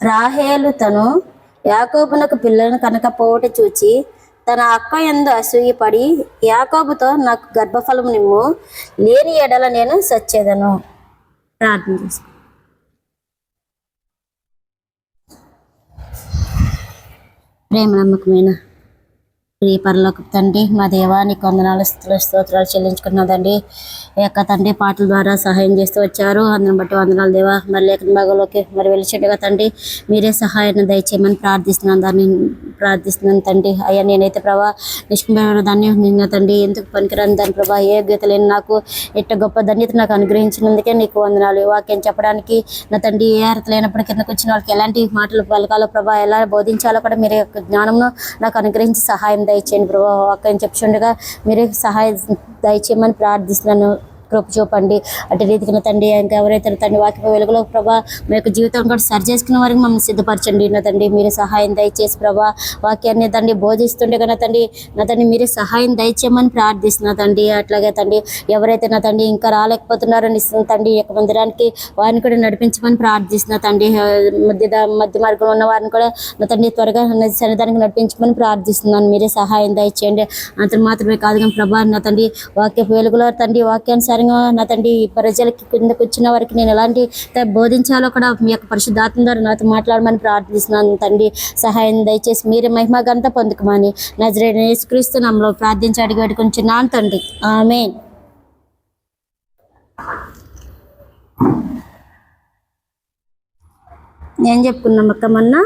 రాహేలు తను యాకోబునకు పిల్లలను కనకపోవట చూచి తన అక్క యందు అసూయపడి యాకోబుతో నాకు గర్భఫలము నిమ్ము, లేని ఎడల నేను సచ్చేదను. ప్రార్థన చేసుకో. ప్రేమ నమ్మకమైన ప్రియ పరలోకపు తండ్రి, మా దేవా నీకు వందనాలు స్తోత్రాలు చెల్లించుకున్నదండి. ఈ యొక్క తండ్రి పాటల ద్వారా సహాయం చేస్తూ వచ్చారు, అందుని బట్టి వందనాలు దేవా. మరి లేఖన భాగంలోకి మరి వెళ్ళిచెట్టుగా తండ్రి మీరే సహాయాన్ని దయచేయమని ప్రార్థిస్తున్నాను తండ్రి. అయ్యా నేనైతే ప్రభా నిష్కమైన దాన్ని నిన్న తండ్రి ఎందుకు పనికిరాని దాని ప్రభా ఏ యోగ్యత లేని నాకు ఎట్ట గొప్ప ధన్యత నాకు అనుగ్రహించినందుకే నీకు వందనాలు. వాక్యం చెప్పడానికి నా తండ్రి ఏ అర్హత లేనప్పుడు కిందకు వచ్చిన వాళ్ళకి ఎలాంటి మాటలు పలకాలో ప్రభా, ఎలా బోధించాలో కూడా మీరే యొక్క జ్ఞానంను నాకు అనుగ్రహించి సహాయం దయచేయండి ప్రభా. వాక్యం చెప్పుచుండగా మీరే సహాయం దయచేయమని ప్రార్థిస్తున్నాను. కృప చూపండి. అటు రీతికి తండ్రి ఇంకా ఎవరైతే తండ్రి వాక్య వెలుగులో ప్రభా మీ యొక్క జీవితం కూడా సరి చేసుకునే వారికి మమ్మల్ని సిద్ధపరచండి నా తండ్రి. మీరే సహాయం దయచేసి ప్రభా వాక్యాన్ని తండ్రి బోధిస్తుండే కదా తండ్రి నా తండ్రి మీరే సహాయం దయచేయమని ప్రార్థిస్తున్నా తండ్రి. అట్లాగే తండ్రి ఎవరైతే నా తండ్రి ఇంకా రాలేకపోతున్నారో తండ్రి యొక్క మందిరానికి వారిని కూడా నడిపించమని ప్రార్థిస్తున్నా తండ్రి. మధ్య మార్గంలో ఉన్న వారిని కూడా నా తండ్రి త్వరగా సన్నిధానికి నడిపించమని ప్రార్థిస్తున్నాను. మీరే సహాయం దయచేయండి. అంత మాత్రమే కాదు కానీ ప్రభా నా తండ్రి వాక్య వెలుగులో తండ్రి వాక్యాన్ని నా తండ్రి ప్రజలకి కిందకు వచ్చిన వారికి నేను ఎలాంటి బోధించాలో కూడా మీ యొక్క పరిశుద్ధాత్మ ద్వారా నాతో మాట్లాడమని ప్రార్థిస్తున్నాను తండ్రి. సహాయం దయచేసి మీరే మహిమ ఘనత పొందుకోమని నజరేయుడైన యేసుక్రీస్తు నామములో ప్రార్థించి అడిగి వేడుకొంచున్నాను తండ్రి. ఆమేన్. నేను చెప్పుకున్నాం అక్క మొన్న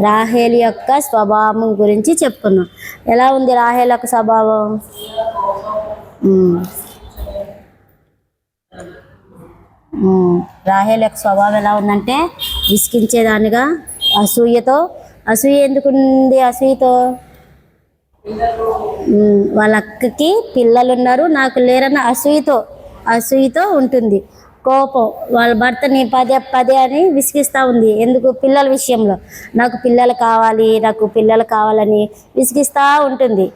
రాహేలు యొక్క స్వభావం గురించి చెప్పుకున్నాం. ఎలా ఉంది రాహేలు యొక్క స్వభావం? రాహేలు యొక్క స్వభావం ఎలా ఉందంటే విసిగించేదానిగా, అసూయ ఎందుకుంది? అసూయతో వాళ్ళ అక్కకి పిల్లలు ఉన్నారు నాకు లేరన్న అసూయతో ఉంటుంది. కోపం వాళ్ళ భర్తని పదే అని విసిగిస్తూ ఉంది. ఎందుకు? పిల్లల విషయంలో నాకు పిల్లలు కావాలని విసిగిస్తూ ఉంటుంది.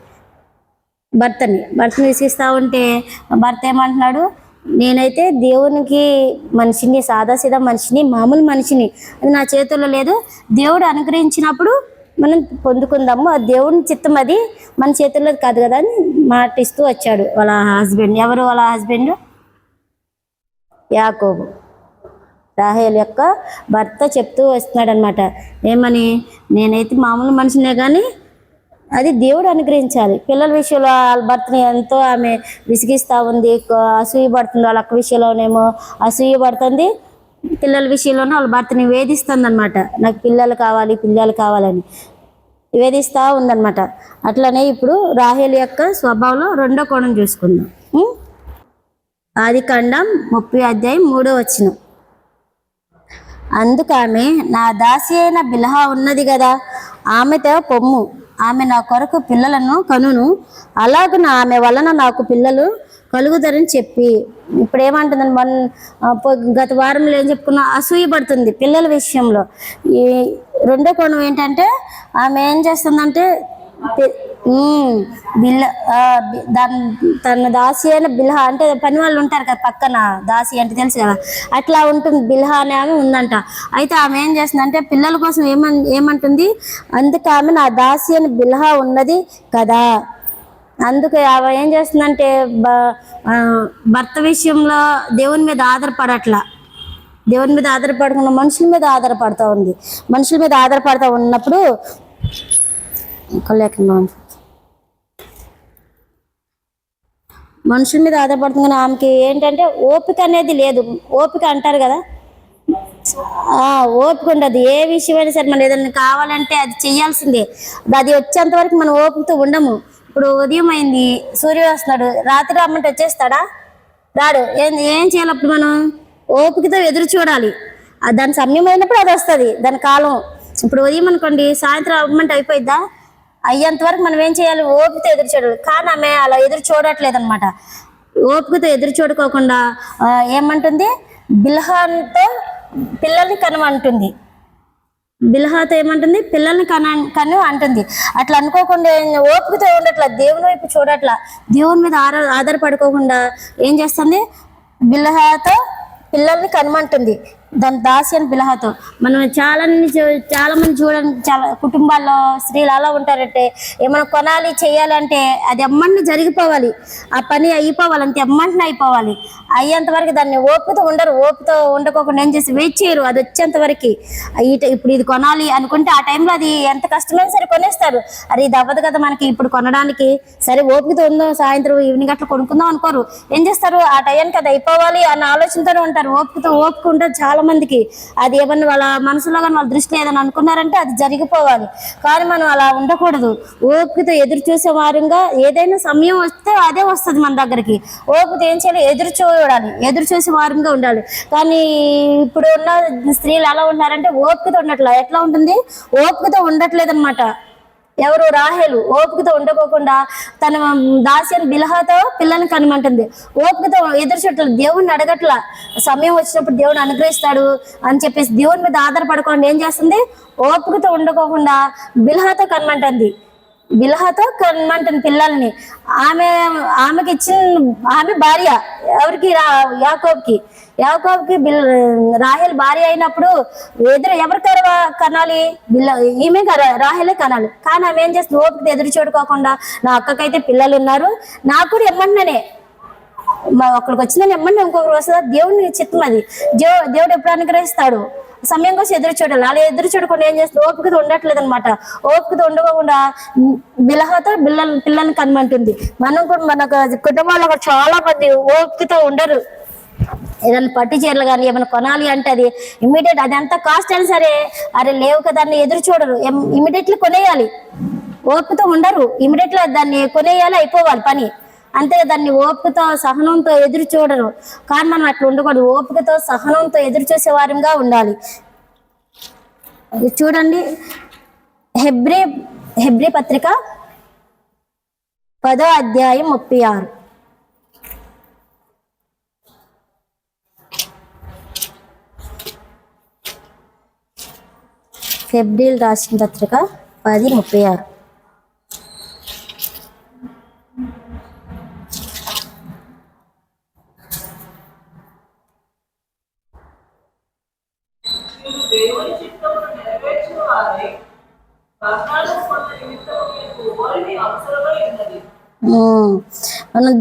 భర్తని విసిగిస్తూ ఉంటే భర్త ఏమంటున్నాడు? నేనైతే దేవునికి మనిషిని, సాదాసీదా మనిషిని, మామూలు మనిషిని, అది నా చేతుల్లో లేదు. దేవుడు అనుగ్రహించినప్పుడు మనం పొందుకుందాము, అది దేవుని చిత్తం, అది మన చేతుల్లో కాదు కదా అని మాటిస్తూ వచ్చాడు వాళ్ళ హస్బెండ్. ఎవరు వాళ్ళ హస్బెండ్? యాకోబు, రాహేలు యొక్క భర్త చెప్తూ వస్తున్నాడు అనమాట. ఏమని? నేనైతే మామూలు మనిషినే కానీ అది దేవుడు అనుగ్రహించాలి. పిల్లల విషయంలో వాళ్ళ భర్తని ఎంతో ఆమె విసిగిస్తూ ఉంది, అసూయపడుతుంది. వాళ్ళ అక్క విషయంలోనేమో అసూయపడుతుంది, పిల్లల విషయంలోనే వాళ్ళ భర్తని వేధిస్తుంది అనమాట. నాకు పిల్లలు కావాలని వేధిస్తూ ఉందన్నమాట. అట్లనే ఇప్పుడు రాహేలు యొక్క స్వభావంలో రెండో కోణం చూసుకుందాం. ఆదికాండం 30:3 అందుకు ఆమె, నా దాసి అయిన బిల్హా ఉన్నది కదా, ఆమెతో పొమ్ము, ఆమె నా కొరకు పిల్లలను కనును, అలాగున ఆమె వలన నాకు పిల్లలు కలుగుతారని చెప్పి. ఇప్పుడు ఏమంటుందని గత వారంలో ఏం చెప్పుకున్నా? అసూయపడుతుంది పిల్లల విషయంలో. ఈ రెండో కోణం ఏంటంటే ఆమె ఏం చేస్తుందంటే తన దాసి అయిన బిల్హా అంటే పని వాళ్ళు ఉంటారు కదా పక్కన, దాసి అంటే తెలుసు కదా, అట్లా ఉంటుంది. బిల్హా అనే ఆమె ఉందంట. అయితే ఆమె ఏం చేస్తుందంటే పిల్లల కోసం ఏమంటుంది? అందుకే ఆమె నా దాసి అని బిల్హా ఉన్నది కదా. అందుకే ఆమె ఏం చేస్తుందంటే భర్త విషయంలో దేవుని మీద ఆధారపడకుండా మనుషుల మీద ఆధారపడుతూ ఉంది. మనుషుల మీద ఆధారపడుతూ ఉన్నప్పుడు మనుషుల మీద ఆధారపడుతుంది. ఆమెకి ఏంటంటే ఓపిక అనేది లేదు. ఓపిక అంటారు కదా, ఓపిక ఉండదు. ఏ విషయమైనా సరే మనం ఏదైనా కావాలంటే అది చెయ్యాల్సిందే. అది వచ్చేంత వరకు మనం ఓపికతో ఉండము. ఇప్పుడు ఉదయం అయింది, సూర్యుడు వస్తున్నాడు, రాత్రి రమ్మంటే వచ్చేస్తాడా? రాడు. ఏం చేయాలి అప్పుడు? మనం ఓపికతో ఎదురు చూడాలి. దాని సమయం అయినప్పుడు అది వస్తుంది, దాని కాలం. ఇప్పుడు ఉదయం అనుకోండి, సాయంత్రం రమ్మంటే అయిపోయిద్దా? అయ్యేంత వరకు మనం ఏం చేయాలి? ఓపికతో ఎదురు చూడాలి. కానీ ఆమె అలా ఎదురు చూడట్లేదు అనమాట. ఓపికతో ఎదురు చూడుకోకుండా ఏమంటుంది? బిల్హాతో పిల్లల్ని కనమంటుంది. బిల్హాతో ఏమంటుంది? పిల్లల్ని కను అంటుంది. అట్లా అనుకోకుండా ఓపికతో ఉండట్లా, దేవుని వైపు చూడట్లా, దేవుని మీద ఆధారపడుకోకుండా ఏం చేస్తుంది? బిల్హాతో పిల్లల్ని కనమంటుంది. దాని దాసి అని బిలహతో మనం చాలా మంది చూడండి, చాలా కుటుంబాల్లో స్త్రీలు అలా ఉంటారంటే ఏమైనా కొనాలి చేయాలంటే అది ఎమ్మంటే జరిగిపోవాలి, ఆ పని అయిపోవాలి, అంతే ఎమ్మంటే అయిపోవాలి. అయ్యేంత వరకు దాన్ని ఓపికతో ఉండరు, ఓపికతో ఉండకోకుండా ఏం చేసి వెయిట్ చేయరు అది వచ్చేంత వరకు. ఇప్పుడు ఇది కొనాలి అనుకుంటే ఆ టైంలో అది ఎంత కష్టమైనా సరే కొనేస్తారు. అది ఇది అవ్వదు కదా మనకి ఇప్పుడు కొనడానికి, సరే ఓపికతో ఉందో సాయంత్రం ఈవినింగ్ అట్లా కొనుక్కుందాం అనుకోరు. ఏం చేస్తారు, ఆ టైంకి అది అయిపోవాలి అన్న ఆలోచనతోనే ఉంటారు. ఓపిక ఉంటుంది చాలా మందికి. అది ఏమన్నా వాళ్ళ మనసులో కానీ వాళ్ళ దృష్టిలో ఏదైనా అనుకున్నారంటే అది జరిగిపోవాలి. కానీ మనం అలా ఉండకూడదు. ఓపికతో ఎదురు చూసే వారంగా ఏదైనా సమయం వస్తే అదే వస్తుంది మన దగ్గరికి. ఓపికతో ఏం చేయాలి, ఎదురు చూసే వారంగా ఉండాలి. కానీ ఇప్పుడు ఉన్న స్త్రీలు ఎలా ఉన్నారంటే ఓపికతో ఉండట్లా. ఎట్లా ఉంటుంది, ఓపికతో ఉండట్లేదు అనమాట. ఎవరు, రాహేలు ఓపికతో ఉండకోకుండా తన దాసి అని బిలహాతో పిల్లల్ని కనమంటుంది. ఓపికతో ఎదురు చూడట్లేదు, దేవుణ్ణి అడగట్లా. సమయం వచ్చినప్పుడు దేవుడు అనుగ్రహిస్తాడు అని చెప్పేసి దేవుని మీద ఆధారపడకుండా ఏం చేస్తుంది, ఓపికతో ఉండకోకుండా బిలహాతో కనమంటుంది. పిల్లల్ని. ఆమెకి ఆమె భార్య ఎవరికి, యాకోబుకి రాహేల్ భార్య అయినప్పుడు ఎవరు కనాలి, ఈమె రాహేలే కనాలి. కానీ ఆమె ఏం చేస్తుంది, ఓపిక ఎదురు చూడుకోకుండా నా అక్కకైతే పిల్లలు ఉన్నారు, నాకు కూడా ఎమ్మన్ననే ఒకరికి వచ్చిందని ఎమ్మన్నా ఇంకొకరు వస్తుందా, దేవుని చిత్తం అది. దేవుడు ఎప్పుడు అనుగ్రహిస్తాడు, సమయం కోసం ఎదురు చూడాలి. అలా ఎదురు చూడకుండా ఏం చేస్తుంది, ఓపికతో ఉండట్లేదు అనమాట. ఓపికతో ఉండకుండా బిలహతో పిల్లల్ని కనమంటుంది. మనం కూడా మన కుటుంబాల్లో కూడా చాలా మంది ఓపికతో ఉండరు. ఏదైనా పట్టు చీరలు కానీ ఏమైనా కొనాలి అంటే అది ఇమ్మీడియట్, అది ఎంత కాస్ట్ అయినా సరే అరే లేవు కదా దాన్ని ఎదురు చూడరు, ఇమ్మీడియట్లీ కొనేయాలి. ఓపికతో ఉండరు, ఇమ్మీడియట్లీ దాన్ని కొనేయాలి, అయిపోవాలి పని అంతే. దాన్ని ఓపికతో సహనంతో ఎదురు చూడరు. కానీ మనం అట్లా ఉండకూడదు, ఓపికతో సహనంతో ఎదురు చూసే వారంగా ఉండాలి. చూడండి, హెబ్రీ పత్రిక 10వ అధ్యాయం 36. హెబ్రీలు రాసిన పత్రిక 10:36. మనం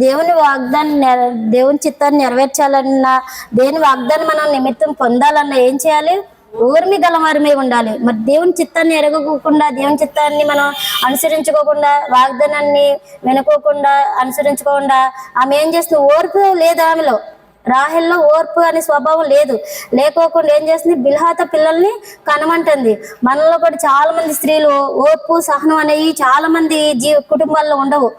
దేవుని చిత్తాన్ని నెరవేర్చాలన్నా, దేని వాగ్దాన్ని మనం నిమిత్తం పొందాలన్నా ఏం చేయాలి, ఓర్మి గలవారమే ఉండాలి. మరి దేవుని చిత్తాన్ని ఎరగకోకుండా, దేవుని చిత్తాన్ని మనం అనుసరించుకోకుండా, వాగ్దానాన్ని వినుకోకుండా అనుసరించుకోకుండా ఆమె ఏం చేస్తుంది, ఓర్పు లేదు ఆమెలో. రాహేల్లో ఓర్పు అనే స్వభావం లేకోకుండా ఏం చేస్తుంది, బిల్హాతో పిల్లల్ని కనమంటుంది. మనలో కూడా చాలా మంది స్త్రీలు ఓర్పు సహనం అనేవి చాలా మంది కుటుంబాల్లో ఉండవు.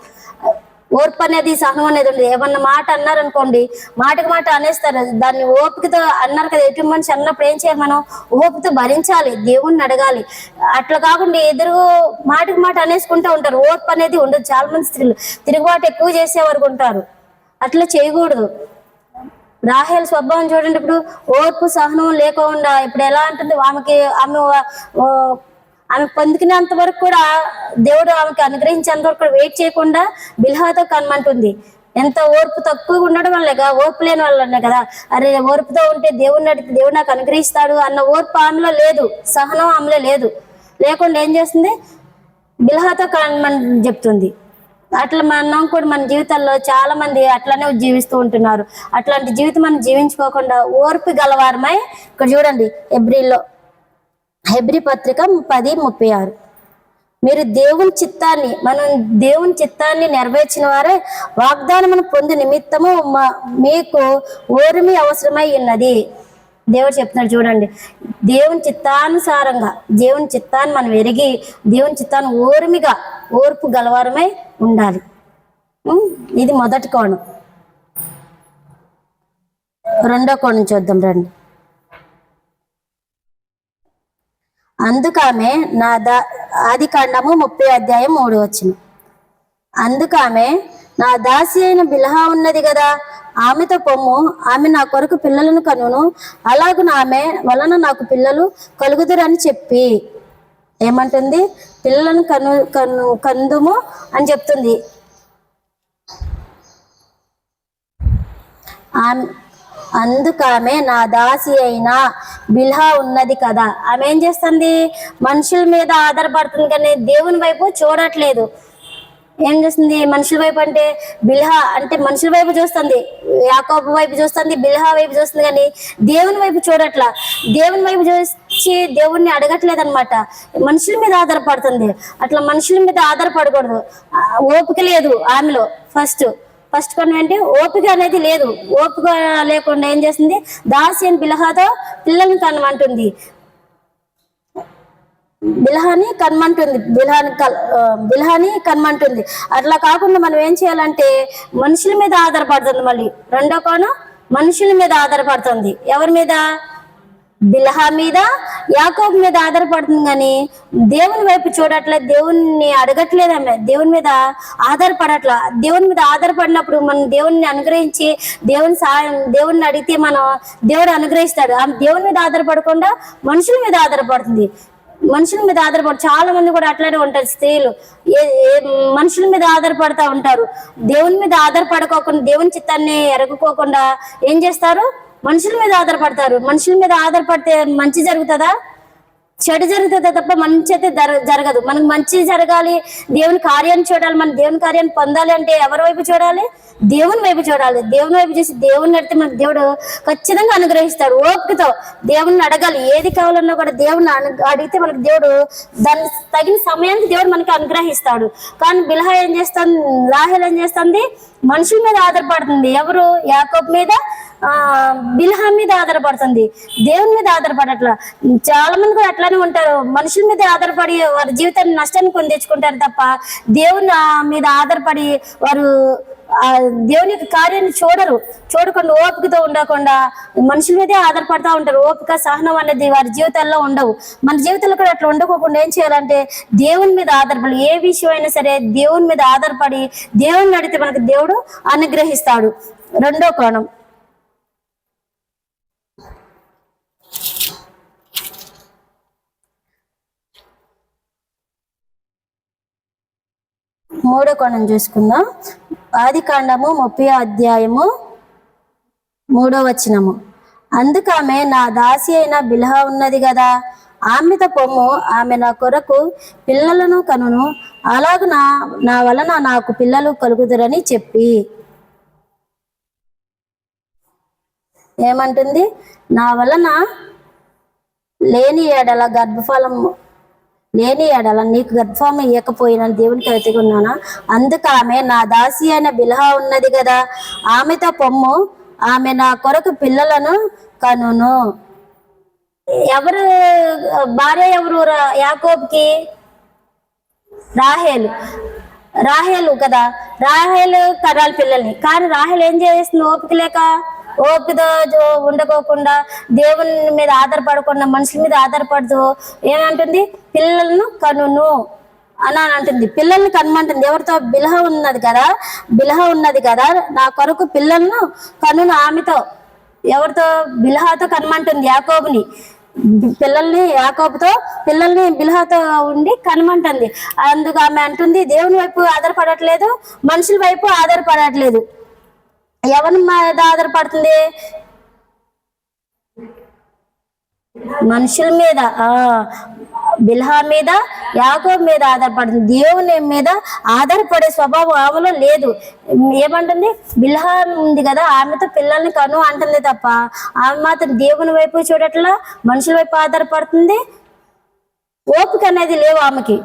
ఓర్పు అనేది, సహనం అనేది ఉండదు. ఏమన్నా మాట అన్నారనుకోండి, మాటకి మాట అనేస్తారు. దాన్ని ఓపికతో అన్నారు కదా, ఎటు మనిషి అన్నప్పుడు ఏం చేయాలి, మనం ఓపికతో భరించాలి, దేవుణ్ణి అడగాలి. అట్లా కాకుండా మాటకి మాట అనేసుకుంటూ ఉంటారు. ఓర్పు అనేది ఉండదు. చాలా మంది స్త్రీలు తిరుగుబాటు ఎక్కువ చేసేవారు ఉంటారు. అట్లా చేయకూడదు. రాహేల్ స్వభావం చూడండి, ఇప్పుడు ఓర్పు సహనం లేకుండా ఇప్పుడు ఎలా అంటుంది, ఆమె పొందుకునేంత వరకు కూడా దేవుడు ఆమెకి అనుగ్రహించేంత వరకు కూడా వెయిట్ చేయకుండా బిల్హాతో కనమంటుంది. ఎంత ఓర్పు తక్కువగా ఉండడం వల్లగా, ఓర్పు లేని వల్లనే కదా. అరే ఓర్పుతో ఉంటే దేవుడు నాకు అనుగ్రహిస్తాడు అన్న ఓర్పు ఆమెలో లేదు, సహనం ఆమెలో లేకుండా ఏం చేస్తుంది, బిల్హాతో కనమని చెప్తుంది. అట్లా మనం కూడా మన జీవితాల్లో చాలా మంది అట్లానే జీవిస్తూ ఉంటున్నారు. అట్లాంటి జీవితం మనం జీవించుకోకుండా ఓర్పు గలవారమై, ఇక్కడ చూడండి హెబ్రీ పత్రిక 10:36. మీరు దేవుని చిత్తాన్ని నెరవేర్చిన వారే వాగ్దానమును పొందు నిమిత్తము మీకు ఓర్మి అవసరమై ఉన్నది. దేవుడు చెప్తున్నాడు చూడండి, దేవుని చిత్తానుసారంగా దేవుని చిత్తాన్ని మనం ఎరిగి దేవుని చిత్తాన్ని ఓర్పు గలవారమై ఉండాలి. ఇది మొదటి కోణం. రెండో కోణం చూద్దాం రండి. అందుకామె ఆదికాండము 30:3. అందుకామె నా దాసి అయిన బిల్హా ఉన్నది కదా, ఆమెతో పొమ్ము, ఆమె నా కొరకు పిల్లలను కనును, అలాగున ఆమె వలన నాకు పిల్లలు కలుగుదురని చెప్పి ఏమంటుంది, పిల్లలను కందుము అని చెప్తుంది. అందుకామె నా దాసి అయిన బిల్హా ఉన్నది కదా. ఆమె ఏం చేస్తుంది? మనుషుల మీద ఆధారపడుతుంది కానీ దేవుని వైపు చూడట్లేదు. ఏం చేస్తుంది? మనుషుల వైపు అంటే బిల్హా అంటే మనుషుల వైపు చూస్తుంది, యాకోబు వైపు చూస్తుంది, బిల్హా వైపు చూస్తుంది కానీ దేవుని వైపు చూడట్లా. దేవుని వైపు చూసి దేవుణ్ణి అడగట్లేదు అనమాట. మనుషుల మీద ఆధారపడుతుంది. అట్లా మనుషుల మీద ఆధారపడకూడదు. ఓపిక లేదు ఆమెలో. ఫస్ట్ పని ఏంటి? ఓపిక అనేది లేదు. ఓపిక లేకుండా ఏం చేస్తుంది? దాసి అని బిల్హాతో పిల్లల్ని కనమంటుంది, బిల్హాని కనమంటుంది. అట్లా కాకుండా మనం ఏం చేయాలంటే మనుషుల మీద ఆధారపడుతుంది. మళ్ళీ రెండో కోణం మనుషుల మీద ఆధారపడుతుంది. ఎవరి మీద? బిల్హా మీద, యాకోబు మీద ఆధారపడుతుంది కానీ దేవుని వైపు చూడట్లేదు, దేవుణ్ణి అడగట్లేదు. ఆమె దేవుని మీద ఆధారపడట్లా. దేవుని మీద ఆధారపడినప్పుడు మనం దేవుణ్ణి అనుగ్రహించి దేవుణ్ణి అడిగితే దేవుడు అనుగ్రహిస్తాడు. ఆమె దేవుని మీద ఆధారపడకుండా మనుషుల మీద ఆధారపడుతుంది. మనుషుల మీద చాలా మంది కూడా అట్లానే ఉంటారు. స్త్రీలు మనుషుల మీద ఆధారపడతా ఉంటారు. దేవుని మీద ఆధారపడుకోకుండా, దేవుని చిత్తాన్ని ఎరగకోకుండా ఏం చేస్తారు? మనుషుల మీద ఆధారపడతారు. మనుషుల మీద ఆధారపడితే మంచి జరుగుతుందా? చెడు జరుగుతుందా తప్ప మంచి అయితే జరగదు. మనకు మంచి జరగాలి, దేవుని కార్యాన్ని చూడాలి, మన దేవుని కార్యాన్ని పొందాలి అంటే ఎవరి వైపు చూడాలి? దేవుని వైపు చూడాలి. దేవుని వైపు చూసి దేవుని అడిగితే మనకు దేవుడు ఖచ్చితంగా అనుగ్రహిస్తాడు. ఓపికతో దేవుణ్ణి అడగాలి. ఏది కావాలన్నా కూడా దేవుణ్ణి అడిగితే మనకు దేవుడు దాన్ని తగిన సమయానికి దేవుడు మనకి అనుగ్రహిస్తాడు. కానీ బిల్హా ఏం చేస్తుంది? రాహేల్ ఏం చేస్తుంది? మనుషుల మీద ఆధారపడుతుంది. ఎవరు? యాకోబు మీద, బిల్హా మీద ఆధారపడుతుంది. దేవుని మీద ఆధారపడట్లా. చాలా మంది కూడా అట్లానే ఉంటారు. మనుషుల మీద ఆధారపడి వారి జీవితాన్ని నష్టాన్ని కొని తెచ్చుకుంటారు తప్ప దేవుని మీద ఆధారపడి వారు దేవుని యొక్క కార్యాన్ని చూడకుండా ఓపికతో ఉండకుండా మనుషుల మీదే ఆధారపడతా ఉంటారు. ఓపిక, సహనం అనేది వారి జీవితాల్లో ఉండవు. మన జీవితంలో కూడా అట్లా ఉండకోకుండా ఏం చేయాలంటే దేవుని మీద ఆధారపడి, ఏ విషయం అయినా సరే దేవుని మీద ఆధారపడి దేవుని అడిగితే మనకు దేవుడు అనుగ్రహిస్తాడు. రెండో కోణం మూడో కోణం చూసుకుందాం. ఆదికాండము 30 అందుకామె నా దాసి అయిన బిల్హా ఉన్నది కదా, ఆమెతో పొమ్ము, ఆమె నా కొరకు పిల్లలను కనును, అలాగ నా వలన నాకు పిల్లలు కలుగుదురని చెప్పి. ఏమంటుంది? నా వలన లేని ఎడల నీకు గర్భఫలం ఇవ్వకపోయినా దేవునికి ఎత్తుకున్నానా. అందుకామె నా దాసి అయిన బిల్హా ఉన్నది కదా, ఆమెతో పొమ్ము, ఆమె నా కొరకు పిల్లలను కనును. ఎవరు భార్య? ఎవరు యాకోబుకి? రాహేలు కదా. రాహేలు కనాలి పిల్లల్ని. కానీ రాహేలు ఏం చేస్తుంది? ఓపిక ఉండకోకుండా, దేవుని మీద ఆధారపడకుండా, మనుషుల మీద ఆధారపడుతూ ఏమంటుంది? పిల్లలను కనును అని అంటుంది. పిల్లల్ని కనమంటుంది. ఎవరితో? బిల్హా ఉన్నది కదా, నా కొరకు పిల్లలను కనును. ఆమెతో, ఎవరితో? బిల్హాతో కనమంటుంది యాకోబుని. పిల్లల్ని బిల్హాతో ఉండి కనమంటుంది. అందుకు ఆమె అంటుంది దేవుని వైపు ఆధారపడట్లేదు, మనుషుల వైపు ఆధారపడట్లేదు. ఎవరి మీద ఆధారపడుతుంది? మనుషుల మీద, బిల్హా మీద, యాకోబు మీద ఆధారపడుతుంది. దేవుని మీద ఆధారపడే స్వభావం ఆమెలో లేదు. ఏమంటుంది? బిల్హా ఉంది కదా, ఆమెతో పిల్లల్ని కను అంటుంది తప్ప ఆమె మాత్రం దేవుని వైపు చూడట్లా, మనుషుల వైపు ఆధారపడుతుంది. ఓపిక అనేది లేవు ఆమెకి.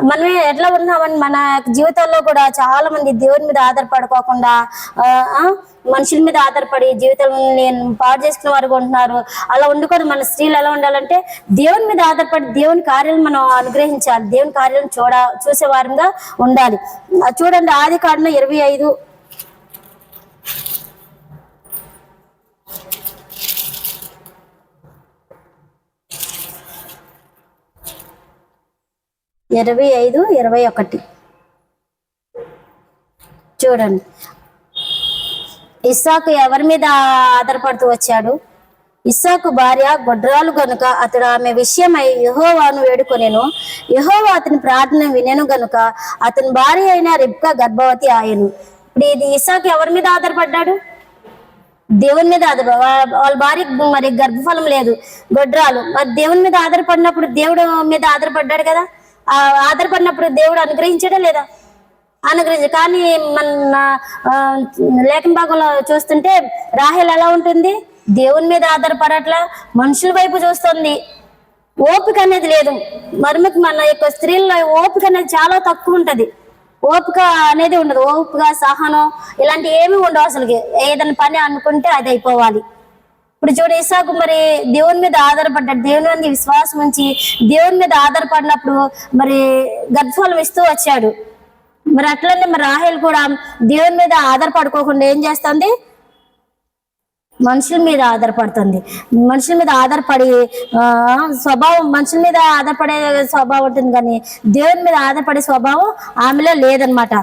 మనమే ఎట్లా ఉన్నామని మన జీవితాల్లో కూడా చాలా మంది దేవుని మీద ఆధారపడుకోకుండా మనుషుల మీద ఆధారపడి జీవితాన్ని పాడు చేసుకునే వారు ఉంటున్నారు. అలా ఉండకూడదు. మన స్త్రీలు ఎలా ఉండాలంటే దేవుని మీద ఆధారపడి దేవుని కార్యాలను మనం అనుగ్రహించాలి. దేవుని కార్యాలను చూసే వారంగా ఉండాలి. చూడండి, ఆదికాండం 25 21 చూడండి. ఇస్సాకు ఎవరి మీద ఆధారపడుతూ వచ్చాడు? ఇస్సాకు భార్య గొడ్రాలు గనుక అతడు ఆమె విషయమై యెహోవాను వేడుకొనెను. యెహోవా అతని ప్రార్థన వినెను గనుక అతని భార్య అయిన రిబ్కా గర్భవతి ఆయను. ఇప్పుడు ఇది ఇస్సాకు ఎవరి మీద ఆధారపడ్డాడు? దేవుని మీద వాళ్ళ భార్య మరి గర్భఫలం లేదు, గొడ్రాలు. మరి దేవుని మీద ఆధారపడినప్పుడు దేవుడు మీద ఆధారపడ్డాడు కదా, ఆ ఆధారపడినప్పుడు దేవుడు అనుగ్రహించాడా లేదా? అనుగ్రహించ. కానీ మన లేఖన భాగంలో చూస్తుంటే రాహేల్ ఎలా ఉంటుంది? దేవుని మీద ఆధారపడట్లా, మనుషుల వైపు చూస్తుంది. ఓపిక అనేది లేదు. మన యొక్క స్త్రీల్లో ఓపిక అనేది చాలా తక్కువ ఉంటది. ఓపిక అనేది ఉండదు. ఓపిక, సహనం ఇలాంటి ఏమీ ఉండవు అసలుకి. ఏదైనా పని అనుకుంటే అది అయిపోవాలి. ఇప్పుడు చూడు, ఇస్సాకు మరి దేవుని మీద ఆధారపడ్డాడు. దేవుని మీద విశ్వాసం ఉంచి దేవుని మీద ఆధారపడినప్పుడు మరి గర్భఫలం ఇస్తూ వచ్చాడు. మరి అట్లనే మరి రాహేల్ కూడా దేవుని మీద ఆధారపడుకోకుండా ఏం చేస్తుంది? మనుషుల మీద ఆధారపడుతుంది. మనుషుల మీద ఆధారపడి స్వభావం, మనుషుల మీద ఆధారపడే స్వభావం ఉంటుంది, కానీ దేవుని మీద ఆధారపడే స్వభావం ఆమెలో లేదనమాట.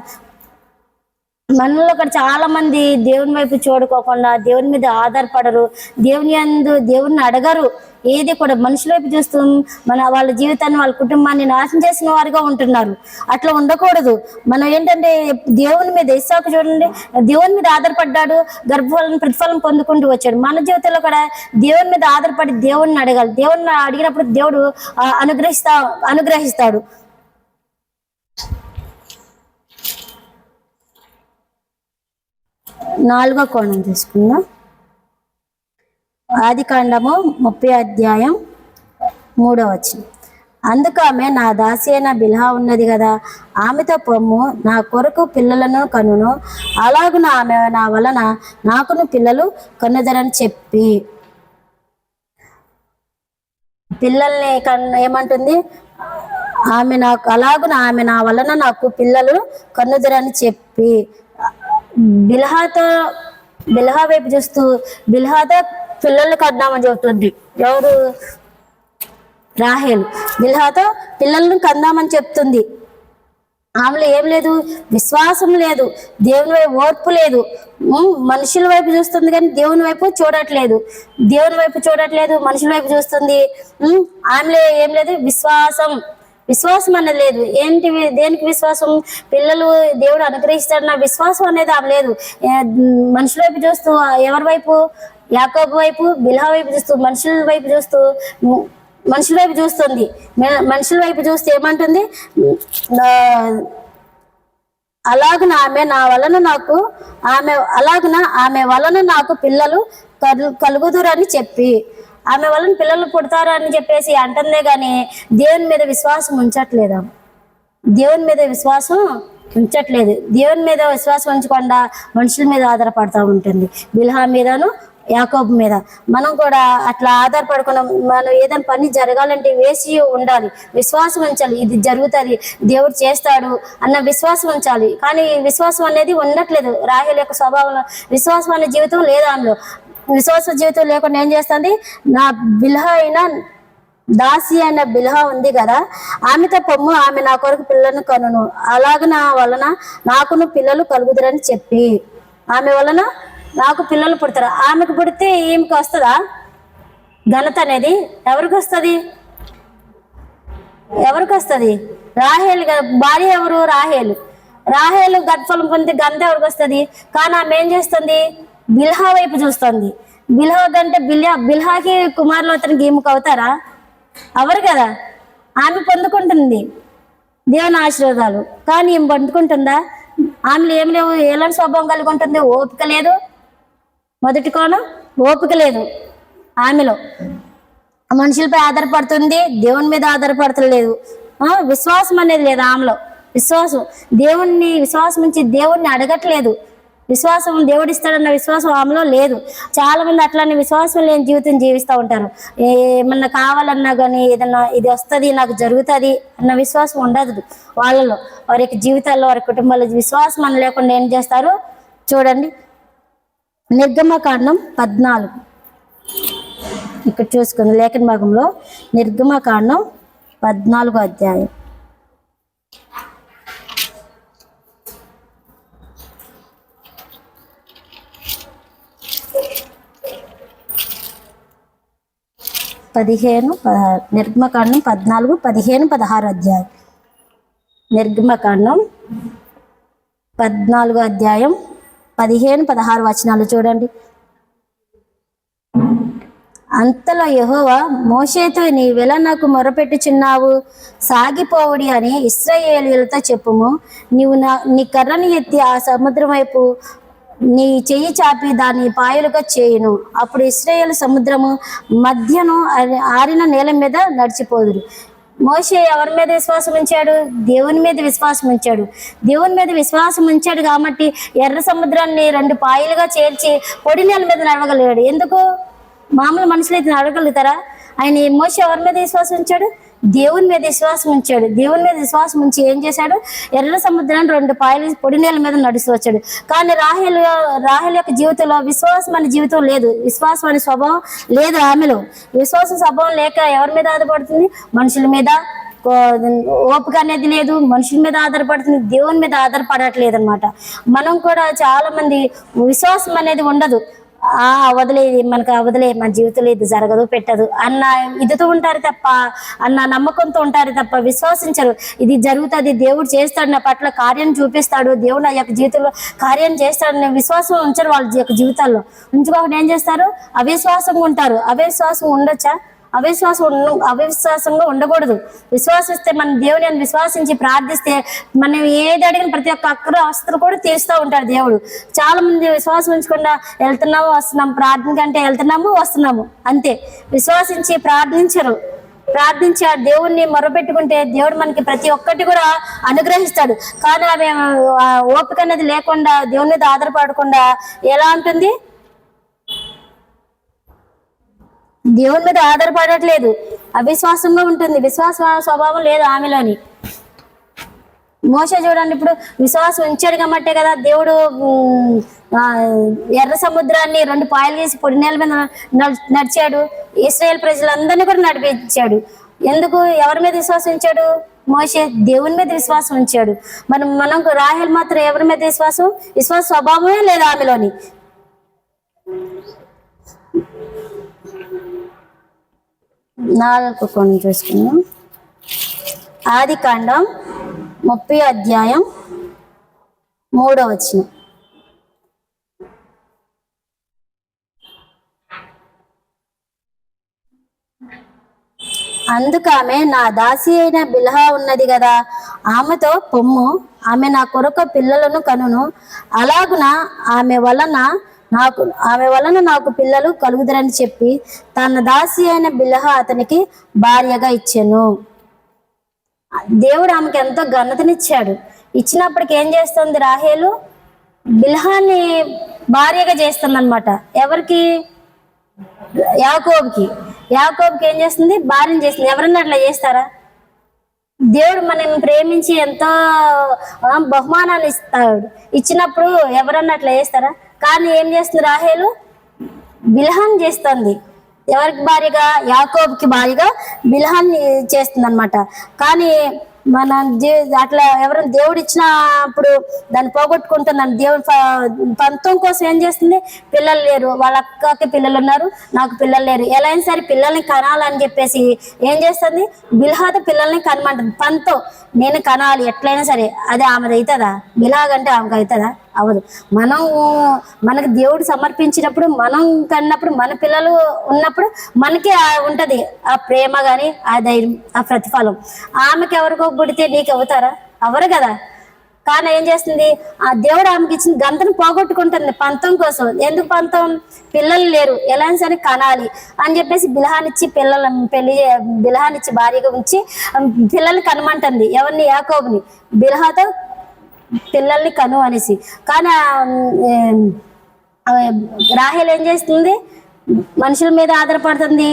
మనలో కూడా చాలా మంది దేవుని వైపు చూడుకోకుండా దేవుని మీద ఆధారపడరు, దేవుని అడగరు. ఏది కూడా మనుషుల వైపు చూస్తూ వాళ్ళ జీవితాన్ని, వాళ్ళ కుటుంబాన్ని నాశనం చేసిన వారుగా ఉంటున్నారు. అట్లా ఉండకూడదు. మనం ఏంటంటే దేవుని మీద, ఇస్సాకు చూడండి, దేవుని మీద ఆధారపడ్డాడు, గర్భఫలం ప్రతిఫలం పొందుకుంటూ వచ్చాడు. మన జీవితంలో కూడా దేవుని మీద ఆధారపడి దేవుణ్ణి అడగాలి. దేవుణ్ణి అడిగినప్పుడు దేవుడు అనుగ్రహిస్తాడు. నాలుగో కోణం తీసుకుందాం. ఆదికాండము 30 అందుకు ఆమె, నా దాసి అయిన బిల్హా ఉన్నది కదా, ఆమెతో పొమ్ము, నా కొరకు పిల్లలను కనును, అలాగున ఆమె నా వలన నాకును పిల్లలు కనుదరని చెప్పి. పిల్లల్ని ఏమంటుంది? ఆమె నా వలన నాకు పిల్లలు కనుదరని చెప్పి బిల్హా వైపు చూస్తూ బిల్హాతో పిల్లల్ని కన్నామని చెబుతుంది. ఎవరు? రాహేల్ బిల్హాతో పిల్లల్ని కన్నామని చెప్తుంది. ఆమెలో ఏం లేదు? విశ్వాసం లేదు, దేవుని వైపు ఓర్పు లేదు. మనుషుల వైపు చూస్తుంది కానీ దేవుని వైపు చూడట్లేదు. మనుషుల వైపు చూస్తుంది. ఆమెలో ఏం లేదు? విశ్వాసం అనేది లేదు. దేనికి విశ్వాసం? పిల్లలు దేవుడు అనుగ్రహిస్తాడన్న విశ్వాసం అనేది ఆమె లేదు. మనుషుల వైపు చూస్తూ, ఎవరి వైపు? యాకోబు వైపు, బిల్హా వైపు చూస్తూ, మనుషుల వైపు చూస్తుంది. మనుషుల వైపు చూస్తే ఏమంటుంది? అలాగున ఆమె వలన నాకు పిల్లలు కలుగుదురని చెప్పి, ఆమె వలన పిల్లలు పుడతారు అని చెప్పేసి అంటుందే గాని దేవుని మీద విశ్వాసం ఉంచట్లేదు. దేవుని మీద విశ్వాసం ఉంచకుండా మనుషుల మీద ఆధారపడతా ఉంటుంది. బిల్హా మీదను, యాకోబు మీద. మనం కూడా అట్లా ఆధారపడకుండా, మనం ఏదైనా పని జరగాలంటే వేసి ఉండాలి, విశ్వాసం ఉంచాలి. ఇది జరుగుతుంది, దేవుడు చేస్తాడు అన్న విశ్వాసం ఉంచాలి. కానీ విశ్వాసం అనేది ఉండట్లేదు. రాహేల్ యొక్క స్వభావంలో విశ్వాసం అనే జీవితం లేదు. ఆమెలో విశ్వాస జీవితం లేకుండా ఏం చేస్తుంది? నా బిల్హా దాసి అయిన బిల్హా ఉంది కదా, ఆమెతో పొమ్ము, ఆమె నా కొరకు పిల్లలను కనును, అలాగ నా వలన నాకును పిల్లలు కలుగుదరని చెప్పి. ఆమె వలన నాకు పిల్లలు పుడతారు. ఆమెకు పుడితే ఈమెకి వస్తుందా ఘనత అనేది? ఎవరికి వస్తుంది? రాహేల్ భార్య ఎవరు? రాహేలు గర్భఫలం పొంది ఘనత ఎవరికి వస్తుంది? కానీ ఆమె ఏం చేస్తుంది? బిల్హా వైపు చూస్తుంది. బిల్హా కంటే బిల్హాకి కుమారులు అతనికి ఈమెకు అవుతారా? అవరు కదా. ఆమె పొందుకుంటుంది దేవుని ఆశీర్వాదాలు, కానీ ఈమె పొందుకుంటుందా? ఆమెలో ఏం లేవు. ఎలాంటి స్వభావం కలిగి ఉంటుంది? ఓపిక లేదు. మొదటి కోణం ఓపిక లేదు ఆమెలో. మనుషులపై ఆధారపడుతుంది, దేవుని మీద ఆధారపడతలేదు. విశ్వాసం అనేది లేదు ఆమెలో. విశ్వాసం నుంచి దేవుణ్ణి అడగట్లేదు. విశ్వాసం దేవుడిస్తాడన్న విశ్వాసం ఆమెలో లేదు. చాలా మంది అట్లానే విశ్వాసం లేని జీవితం జీవిస్తూ ఉంటారు. ఏమన్నా కావాలన్నా కానీ, ఏదన్నా ఇది వస్తుంది, నాకు జరుగుతుంది అన్న విశ్వాసం ఉండదు వాళ్ళలో. వారి యొక్క జీవితాల్లో, వారి కుటుంబాల్లో విశ్వాసం అని లేకుండా ఏం చేస్తారు? చూడండి, నిర్గమకాండం 14 ఇక్కడ చూసుకుంది. లేఖన భాగంలో నిర్గమకాండం 14వ అధ్యాయం. నిర్గమకాండం 14, 15, 16 అధ్యాయం. నిర్గమకాండం 14వ అధ్యాయం 15, 16 వచనాలు చూడండి. అంతలో యెహోవా మోషేతో, నీవెలా నాకు మొరపెట్టుచున్నావు? సాగిపోవుడి అని ఇశ్రాయేలీయులతో చెప్పుము. నీవు నీ కర్రని ఎత్తి ఆ సముద్రం వైపు నీ చెయ్యి చాపి దాన్ని పాయలుగా చేయును. అప్పుడు ఇశ్రాయేలు సముద్రము మధ్యను ఆరిన నేల మీద నడిచిపోదురు. మోషే ఎవరి మీద విశ్వాసం ఉంచాడు? దేవుని మీద విశ్వాసం ఉంచాడు. దేవుని మీద విశ్వాసం ఉంచాడు కాబట్టి ఎర్ర సముద్రాన్ని రెండు పాయలుగా చేర్చి పొడి నేల మీద నడవగలిగాడు. ఎందుకు? మామూలు మనుషులు అయితే నడవగలుగుతారా? ఆయన మోషే ఎవరి మీద విశ్వాసం ఉంచాడు? దేవుని మీద విశ్వాసం ఉంచాడు. దేవుని మీద విశ్వాసం ఉంచి ఏం చేశాడు? ఎర్ర సముద్రాన్ని రెండు పాయలు పొడి నేల మీద నడుస్తూ వచ్చాడు. కానీ రాహేల్ యొక్క జీవితంలో విశ్వాసం అనే జీవితం లేదు. విశ్వాసం అనే స్వభావం లేదు ఆమెలో. విశ్వాసం స్వభావం లేక ఎవరి మీద ఆధారపడుతుంది? మనుషుల మీద. ఓపిక అనేది లేదు. మనుషుల మీద ఆధారపడుతుంది, దేవుని మీద ఆధారపడట్లేదు అనమాట. మనం కూడా చాలా మంది విశ్వాసం అనేది ఉండదు. వదిలేదు, మనకు వదిలే, మన జీవితంలో ఇది జరగదు పెట్టదు అన్న ఇదితో ఉంటారు తప్ప, అన్న నమ్మకంతో ఉంటారు తప్ప విశ్వసించరు. ఇది జరుగుతుంది, దేవుడు చేస్తాడు, నా పట్ల కార్యం చూపిస్తాడు, దేవుడు నా యొక్క జీవితంలో కార్యం చేస్తాడని విశ్వాసం ఉంచరు. వాళ్ళ యొక్క జీవితాల్లో ఉంచుకోకుండా ఏం చేస్తారు? అవిశ్వాసంగా ఉంటారు. అవిశ్వాసం ఉండొచ్చా? అవిశ్వాసంగా ఉండకూడదు. విశ్వాసిస్తే, మన దేవుని అని విశ్వాసించి ప్రార్థిస్తే మనం ఏది అడిగిన ప్రతి ఒక్క అక్కర అవస్థలు కూడా తీరుస్తూ ఉంటాడు దేవుడు. చాలా మంది విశ్వాసం ఉంచకుండా వెళ్తున్నాము వస్తున్నాము, ప్రార్థన కంటే వెళ్తున్నాము వస్తున్నాము అంతే. విశ్వాసించి ప్రార్థించి ఆ దేవుణ్ణి మొరపెట్టుకుంటే దేవుడు మనకి ప్రతి ఒక్కటి కూడా అనుగ్రహిస్తాడు. కానీ ఆమె ఓపిక అనేది లేకుండా దేవుని మీద ఆధారపడకుండా ఎలా ఉంటుంది? దేవుని మీద ఆధారపడట్లేదు, అవిశ్వాసంగా ఉంటుంది. విశ్వాస స్వభావం లేదు ఆమెలోని. మోషే చూడండి, ఇప్పుడు విశ్వాసం ఉంచాడు కాబట్టే కదా దేవుడు ఎర్ర సముద్రాన్ని రెండు పాయలు చేసి పొడి నేల మీద నడిచాడు. ఇశ్రాయేల్ ప్రజలందరినీ కూడా నడిపించాడు. ఎందుకు? ఎవరి మీద విశ్వాసం ఉంచాడు? మోషే దేవుని మీద విశ్వాసం ఉంచాడు. మనం రాహేల్ మాత్రం ఎవరి మీద విశ్వాస స్వభావమే లేదు ఆమెలోని. నాలుగు కొన్ని చూసుకున్నాం. ఆదికాండం 30 అందుకామె, నా దాసి అయిన బిల్హా ఉన్నది కదా, ఆమెతో పొమ్ము, ఆమె నా కొరకు పిల్లలను కనును, అలాగున ఆమె వలన నాకు పిల్లలు కలుగుదరని చెప్పి తన దాసి అయిన బిల్హా అతనికి భార్యగా ఇచ్చాను. దేవుడు ఆమెకి ఎంతో ఘనతనిచ్చాడు. ఇచ్చినప్పటికి ఏం చేస్తుంది? రాహేలు బిల్హాని భార్యగా చేస్తుంది అనమాట. ఎవరికి? యాకోబుకి ఏం చేస్తుంది? భార్యను చేస్తుంది. ఎవరన్నా అట్లా చేస్తారా? దేవుడు మనం ప్రేమించి ఎంతో బహుమానాన్ని ఇచ్చినప్పుడు ఎవరన్నా అట్లా చేస్తారా? కానీ ఏం చేస్తుంది? రాహేలు బిల్హాన్ని చేస్తుంది. ఎవరికి భార్యగా? యాకోబుకి భార్యగా బిల్హాన్ని చేస్తుంది అనమాట. కానీ మన అట్లా ఎవరైనా దేవుడు ఇచ్చినప్పుడు దాన్ని పోగొట్టుకుంటున్నాను. దేవుడు పంతం కోసం ఏం చేస్తుంది? పిల్లలు లేరు, వాళ్ళ అక్కకి పిల్లలు ఉన్నారు, నాకు పిల్లలు లేరు, ఎలా అయినా సరే పిల్లల్ని కనాలని చెప్పేసి ఏం చేస్తుంది? బిల్హాతో పిల్లల్ని కనమంటుంది. పంతం, నేను కనాలి ఎట్లయినా సరే. అది ఆమెది అవుతుందా? బిల్హాగంటే ఆమెకు అవుతుందా? అవదు. మనకు దేవుడు సమర్పించినప్పుడు, మనం కన్నప్పుడు, మన పిల్లలు ఉన్నప్పుడు మనకే ఉంటది ఆ ప్రేమ గాని, ఆ ధైర్యం, ఆ ప్రతిఫలం. ఆమెకి ఎవరికో పుడితే నీకు అవుతారా? అవరు కదా. కానీ ఏం చేస్తుంది? ఆ దేవుడు ఆమెకి ఇచ్చిన గంతను పోగొట్టుకుంటుంది పంతం కోసం. ఎందుకు పంతం? పిల్లలు లేరు, ఎలా సరే కనాలి అని చెప్పేసి బిల్హానిచ్చి బిల్హానిచ్చి భార్యగా ఉంచి పిల్లల్ని కనమంటుంది. ఎవరిని? యాకోబుని. బిల్హాతో పిల్లల్ని కను అనేసి. కానీ రాహేల్ ఏం చేస్తుంది? మనుషుల మీద ఆధారపడుతుంది,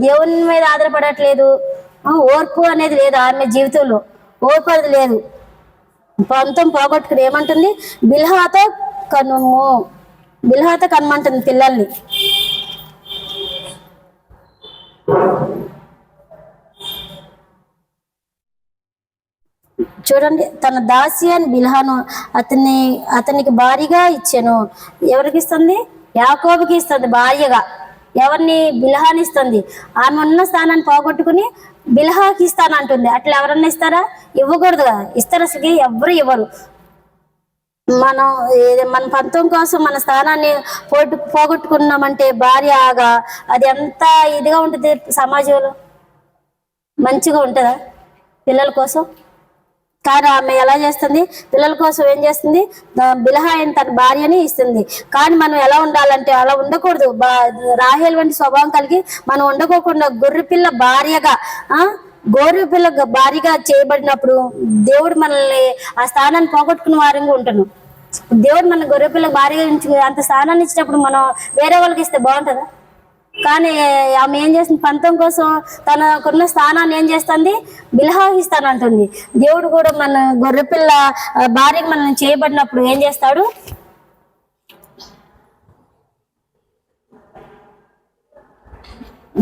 దేవుని మీద ఆధారపడట్లేదు. ఓర్పు అనేది లేదు ఆమె జీవితంలో. ఓర్పు అనేది లేదు. పంతం పోగొట్టుకుని ఏమంటుంది? బిల్హాతో కనమంటుంది పిల్లల్ని. చూడండి, తన దాసి అని బిల్హాను అతనికి భార్యగా ఇచ్చాను. ఎవరికి ఇస్తుంది? యాకోబుకి ఇస్తుంది భార్యగా. ఎవరిని? బిల్హాని ఇస్తుంది. ఆమె ఉన్న స్థానాన్ని పోగొట్టుకుని బిల్హాకి ఇస్తానంటుంది. అట్లా ఎవరన్నా ఇస్తారా? ఇవ్వకూడదు కదా. ఇస్తారు, అసలు ఎవరు ఇవ్వరు. మనం మన పంతం కోసం మన స్థానాన్ని పోగొట్టుకున్నామంటే భార్య ఆగా అది ఎంత ఇదిగా ఉంటుంది సమాజంలో, మంచిగా ఉంటుందా పిల్లల కోసం? కానీ ఆమె ఎలా చేస్తుంది, పిల్లల కోసం ఏం చేస్తుంది, బిలహా అయిన తన భార్యని ఇస్తుంది. కానీ మనం ఎలా ఉండాలంటే అలా ఉండకూడదు. రాహేల్ వంటి స్వభావం కలిగి మనం ఉండకోకుండా గొర్రె పిల్ల భార్యగా గొర్రె పిల్ల భార్యగా చేయబడినప్పుడు దేవుడు మనల్ని ఆ స్థానాన్ని పోగొట్టుకున్న వారంగా ఉంటున్నాం. దేవుడు మన గొర్రె పిల్ల భార్యగా అంత స్థానాన్ని ఇచ్చినప్పుడు మనం వేరే వాళ్ళకి ఇస్తే బాగుంటుందా? కానీ ఆమె ఏం చేస్తుంది, పంతం కోసం తనకున్న స్థానాన్ని ఏం చేస్తుంది, బిలహాయిస్తానంటుంది. దేవుడు కూడా మన గొర్రెపిల్ల భార్యగా మనం చేయబడినప్పుడు ఏం చేస్తాడు,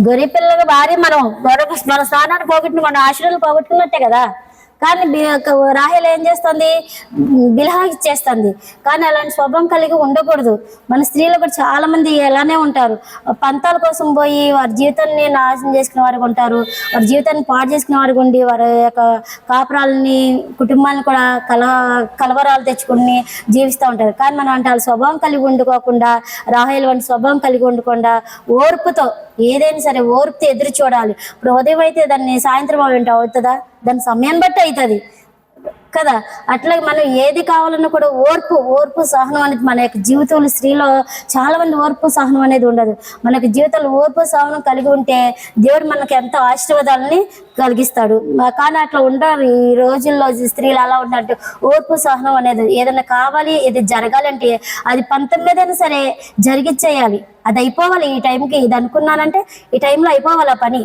గొర్రెపిల్లగా భార్య మన స్థానాన్ని పోగొట్టిన మన ఆశీర్వాదాలు పోగొట్టుకున్నట్టే కదా. కానీ రాహేల్ ఏం చేస్తుంది, బిలహా ఇచ్చేస్తుంది. కానీ అలాంటి స్వభావం కలిగి ఉండకూడదు. మన స్త్రీలు కూడా చాలా మంది ఎలానే ఉంటారు, పంతాల కోసం పోయి వారి జీవితాన్ని నాశనం చేసుకునే వారికి ఉంటారు, వారి జీవితాన్ని పాడు చేసుకునే వారికి ఉండి వారి యొక్క కాపురాలని కుటుంబాన్ని కూడా కలవరాలు తెచ్చుకుని జీవిస్తూ ఉంటారు. కానీ మనం అంటే వాళ్ళ స్వభావం కలిగి ఉండుకోకుండా, రాహేల్ వంటి స్వభావం కలిగి ఉండకుండా ఓర్పుతో ఏదైనా సరే ఓర్పుతో ఎదురు చూడాలి. ఇప్పుడు ఉదయం అయితే దాన్ని సాయంత్రం అవుతుందా, దాని సమయాన్ని బట్టి అవుతుంది కదా. అట్లాగే మనం ఏది కావాలన్నా కూడా ఓర్పు సహనం అనేది మన యొక్క జీవితంలో, స్త్రీలో చాలా మంది ఓర్పు సహనం అనేది ఉండదు. మన యొక్క జీవితంలో ఓర్పు సహనం కలిగి ఉంటే దేవుడు మనకు ఎంతో ఆశీర్వాదాలని కలిగిస్తాడు. కానీ అట్లా ఉండరు ఈ రోజుల్లో స్త్రీలు. అలా ఉన్నట్టు ఓర్పు సహనం అనేది ఏదైనా కావాలి, ఏది జరగాలంటే అది 19 సరే జరిగిచ్చేయాలి. అది అయిపోవాలి, ఈ టైంకి ఇది అనుకున్నానంటే ఈ టైంలో అయిపోవాలి ఆ పని.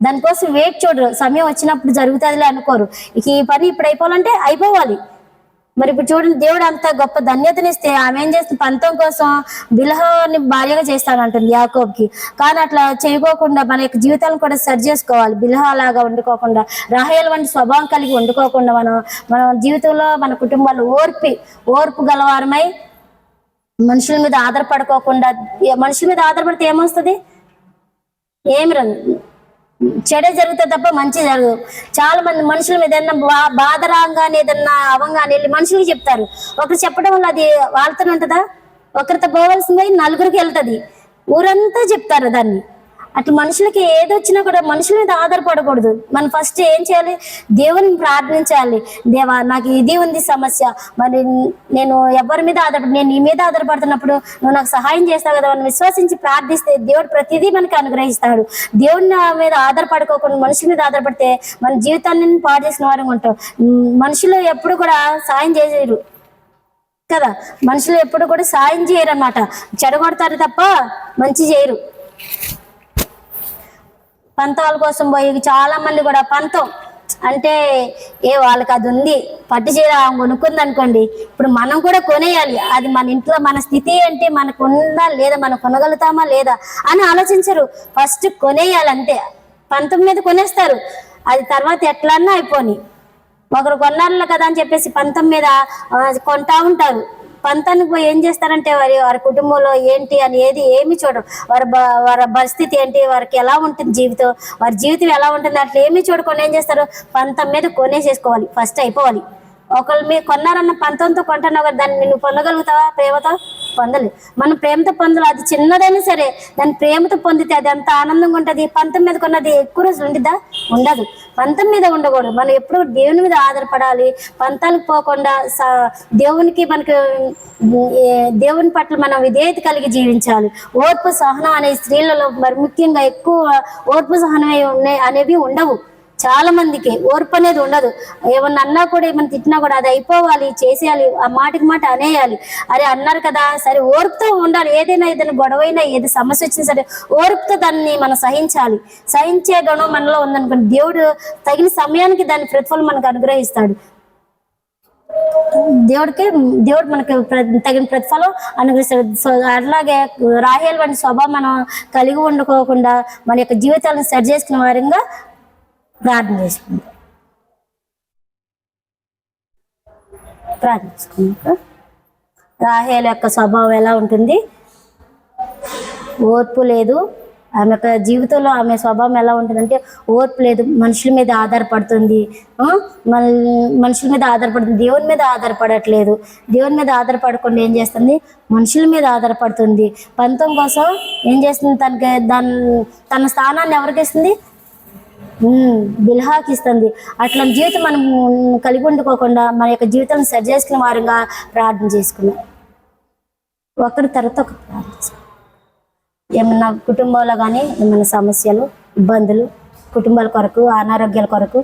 దానికోసం వెయిట్ చూడరు, సమయం వచ్చినప్పుడు జరుగుతుందిలే అనుకోరు. ఇక ఈ పని ఇప్పుడు అయిపోవాలంటే అయిపోవాలి. మరి ఇప్పుడు చూడండి, దేవుడు అంత గొప్ప ధన్యతనిస్తే ఆమె ఏం చేస్తుంది, పంతం కోసం బిలహాని భార్యగా చేస్తానంటుంది యాకోబ్కి. కానీ అట్లా చేయకోకుండా మన యొక్క జీవితాలను కూడా సరి చేసుకోవాలి. బిలహా లాగా వండుకోకుండా, రాహేల్ వంటి స్వభావం కలిగి వండుకోకుండా మన జీవితంలో మన కుటుంబాలు ఓర్పు గలవారమై మనుషుల మీద ఆధారపడుకోకుండా. మనుషుల మీద ఆధారపడితే ఏమొస్తుంది, ఏమి రాదు, చెడే జరుగుతుంది తప్ప మంచి జరగదు. చాలా మంది మనుషుల మీద ఏదన్నా బాధ రాగానే ఏదన్నా అవంగానే వెళ్ళి మనుషులకు చెప్తారు. ఒకరు చెప్పడం వల్ల అది వాళ్ళతోనే ఉంటుందా, ఒకరితో పోవాల్సింది నలుగురికి వెళ్తుంది, ఊరంతా చెప్తారు దాన్ని. అట్లా మనుషులకి ఏదొచ్చినా కూడా మనుషుల మీద ఆధారపడకూడదు. మనం ఫస్ట్ ఏం చేయాలి, దేవుని ప్రార్థించాలి. దేవా నాకు ఇది ఉంది సమస్య, మరి నేను ఎవరి మీద నేను నీ మీద ఆధారపడుతున్నప్పుడు నువ్వు నాకు సహాయం చేస్తావు కదా అని విశ్వసించి ప్రార్థిస్తే దేవుడు ప్రతిదీ మనకి అనుగ్రహిస్తాడు. దేవుని మీద ఆధారపడుకోకుండా మనుషుల మీద ఆధారపడితే మన జీవితాన్ని పాడు చేసిన వారు ఉంటాం. మనుషులు ఎప్పుడు కూడా సాయం చేయరు కదా, మనుషులు ఎప్పుడు కూడా సాయం చేయరు అన్నమాట, చెడగొడతారు తప్ప మంచి చేయరు. పంతాల కోసం పోయి చాలా మంది కూడా పంతం అంటే వాళ్ళకి అది ఉంది, పట్టు చీర కొనుక్కుంది అనుకోండి, ఇప్పుడు మనం కూడా కొనేయాలి. అది మన ఇంట్లో మన స్థితి అంటే మనకు ఉందా లేదా, మనం కొనగలుగుతామా లేదా అని ఆలోచించరు. ఫస్ట్ కొనేయాలి అంతే. పంతం మీద కొనేస్తారు, అది తర్వాత ఎట్లన్నా అయిపోని. ఒకరు కొన్నారులే కదా అని చెప్పేసి పంతం మీద కొంటా ఉంటారు. పంతానికి పోయి ఏం చేస్తారంటే వారి కుటుంబంలో ఏంటి అని ఏమి చూడరు. వారి పరిస్థితి ఏంటి, వారికి ఎలా ఉంటుంది జీవితం, వారి జీవితం ఎలా ఉంటుంది అట్లా ఏమీ చూడకుండా ఏం చేస్తారు, పంతం మీద కొనేసేసుకోవాలి, ఫస్ట్ అయిపోవాలి. ఒకళ్ళు మీరు కొన్నారన్న పంతంతో కొంటున్నావు కదా, దాన్ని నువ్వు పొందగలుగుతావా? ప్రేమతో పొందలేదు. మనం ప్రేమతో పొందాలి. అది చిన్నదైనా సరే దాన్ని ప్రేమతో పొందితే అది అంత ఆనందంగా ఉంటుంది. పంతం మీద కొన్నది ఎక్కువ రోజులు ఉండిద్దా? ఉండదు. పంతం మీద ఉండకూడదు. మనం ఎప్పుడు దేవుని మీద ఆధారపడాలి. పంతాలకు పోకుండా దేవునికి దేవుని పట్ల మనం విధేయత కలిగి జీవించాలి. ఓర్పు సహనం అనే స్త్రీలలో మరి ముఖ్యంగా ఎక్కువ ఓర్పు సహనం అనేవి ఉండవు. చాలా మందికి ఓర్పు అనేది ఉండదు. ఏమన్నా అన్నా కూడా, ఏమన్నా తిట్టినా కూడా అది అయిపోవాలి, చేసేయాలి, ఆ మాటకి మాట అనేయాలి. అరే అన్నారు కదా సరే, ఓర్పుతో ఉండాలి. ఏదైనా గొడవైనా ఏది సమస్య వచ్చినా సరే ఓర్పుతో దాన్ని మనం సహించాలి. సహించే గుణం మనలో ఉందనుకోండి, దేవుడు తగిన సమయానికి దాని ప్రతిఫలం మనకు అనుగ్రహిస్తాడు. దేవుడు మనకు తగిన ప్రతిఫలం అనుగ్రహిస్తాడు. అట్లాగే రాహేల్ వంటి స్వభావం మనం కలిగి ఉండుకోకుండా మన యొక్క జీవితాలను సరి చేసుకునే వారంగా ప్రార్థన చేసుకున్నాక రాహేల్ యొక్క స్వభావం ఎలా ఉంటుంది, ఓర్పు లేదు, ఆమె యొక్క జీవితంలో ఆమె స్వభావం ఎలా ఉంటుందంటే ఓర్పు లేదు, మనుషుల మీద ఆధారపడుతుంది. మనుషుల మీద ఆధారపడుతుంది, దేవుని మీద ఆధారపడట్లేదు. దేవుని మీద ఆధారపడకుండా ఏం చేస్తుంది, మనుషుల మీద ఆధారపడుతుంది. పంతం కోసం ఏం చేస్తుంది, తన స్థానాన్ని ఎవరికి ఇస్తుంది, బిల్హాకి ఇస్తుంది. అట్లాంటి జీవితం మనం కలిగి ఉండుకోకుండా మన యొక్క జీవితాన్ని సరి చేసుకునే వారంగా ప్రార్థన చేసుకున్నాం. ఒకరి తర్వాత ఒక ప్రార్థన. ఏమన్నా కుటుంబంలో కానీ ఏమైనా సమస్యలు, ఇబ్బందులు, కుటుంబాల కొరకు, అనారోగ్యాల కొరకు